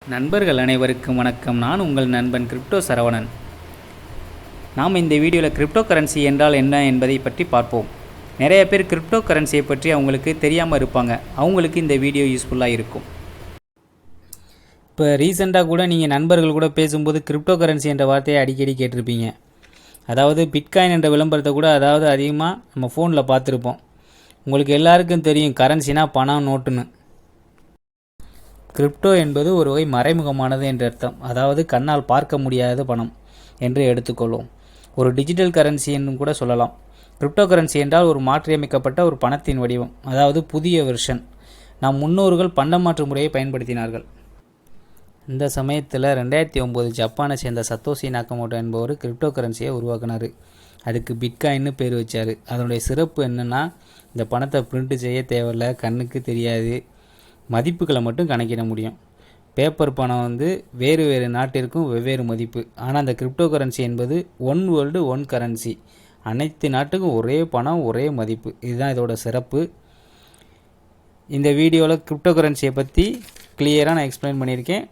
நண்பர்கள் அனைவருக்கும் வணக்கம். நான் உங்கள் நண்பன் கிரிப்டோ சரவணன். நாம் இந்த வீடியோவில் கிரிப்டோ கரன்சி என்றால் என்ன என்பதை பற்றி பார்ப்போம். நிறைய பேர் கிரிப்டோ கரன்சியை பற்றி அவங்களுக்கு தெரியாமல் இருப்பாங்க. அவங்களுக்கு இந்த வீடியோ யூஸ்ஃபுல்லாக இருக்கும். இப்போ ரீசெண்டாக கூட நீங்கள் நண்பர்கள் கூட பேசும்போது கிரிப்டோ கரன்சி என்ற வார்த்தையை அடிக்கடி கேட்டிருப்பீங்க. அதாவது பிட்காயின் என்ற விளம்பரத்தை கூட அதிகமாக நம்ம ஃபோனில் பார்த்துருப்போம். உங்களுக்கு எல்லாருக்கும் தெரியும் கரன்சினா பணம், நோட்டுன்னு. கிரிப்டோ என்பது ஒரு வகை மறைமுகமானது என்று அர்த்தம். அதாவது கண்ணால் பார்க்க முடியாத பணம் என்று எடுத்துக்கொள்வோம். ஒரு டிஜிட்டல் கரன்சி என்றும் கூட சொல்லலாம். கிரிப்டோ கரன்சி என்றால் ஒரு மாற்றியமைக்கப்பட்ட ஒரு பணத்தின் வடிவம், அதாவது புதிய வெர்ஷன். நம் முன்னோர்கள் பண்டமாற்று முறையை பயன்படுத்தினார்கள். இந்த சமயத்தில் 2009 ஜப்பானை சேர்ந்த சத்தோஷி நாக்கமோட்டோ என்பவர் கிரிப்டோ கரன்சியை உருவாக்கினார். அதுக்கு பிட்காயின்னு பேர் வச்சார். அதனுடைய சிறப்பு என்னென்னா, இந்த பணத்தை பிரிண்ட் செய்ய தேவையில்லை, கண்ணுக்கு தெரியாது, மதிப்புகளை மட்டும் கணக்கிட முடியும். பேப்பர் பணம் வேறு வேறு நாட்டிற்கும் வெவ்வேறு மதிப்பு. ஆனால் அந்த கிரிப்டோ கரன்சி என்பது ஒன் வேர்ல்டு ஒன் கரன்சி, அனைத்து நாட்டுக்கும் ஒரே பணம், ஒரே மதிப்பு. இதுதான் இதோட சிறப்பு. இந்த வீடியோவில் கிரிப்டோ கரன்சியை பற்றி கிளியராக நான் எக்ஸ்பிளைன் பண்ணியிருக்கேன்.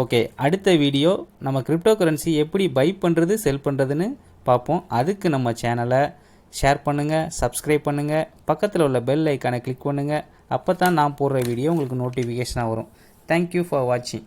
ஓகே, அடுத்த வீடியோ நம்ம கிரிப்டோ கரன்சி எப்படி பை பண்ணுறது, செல் பண்ணுறதுன்னு பார்ப்போம். அதுக்கு நம்ம சேனலை ஷேர் பண்ணுங்கள், சப்ஸ்கிரைப் பண்ணுங்கள், பக்கத்தில் உள்ள பெல் ஐக்கானை கிளிக் பண்ணுங்கள். அப்போ தான் நான் போடுற வீடியோ உங்களுக்கு நோட்டிஃபிகேஷனாக வரும். தேங்க்யூ ஃபார் வாட்சிங்.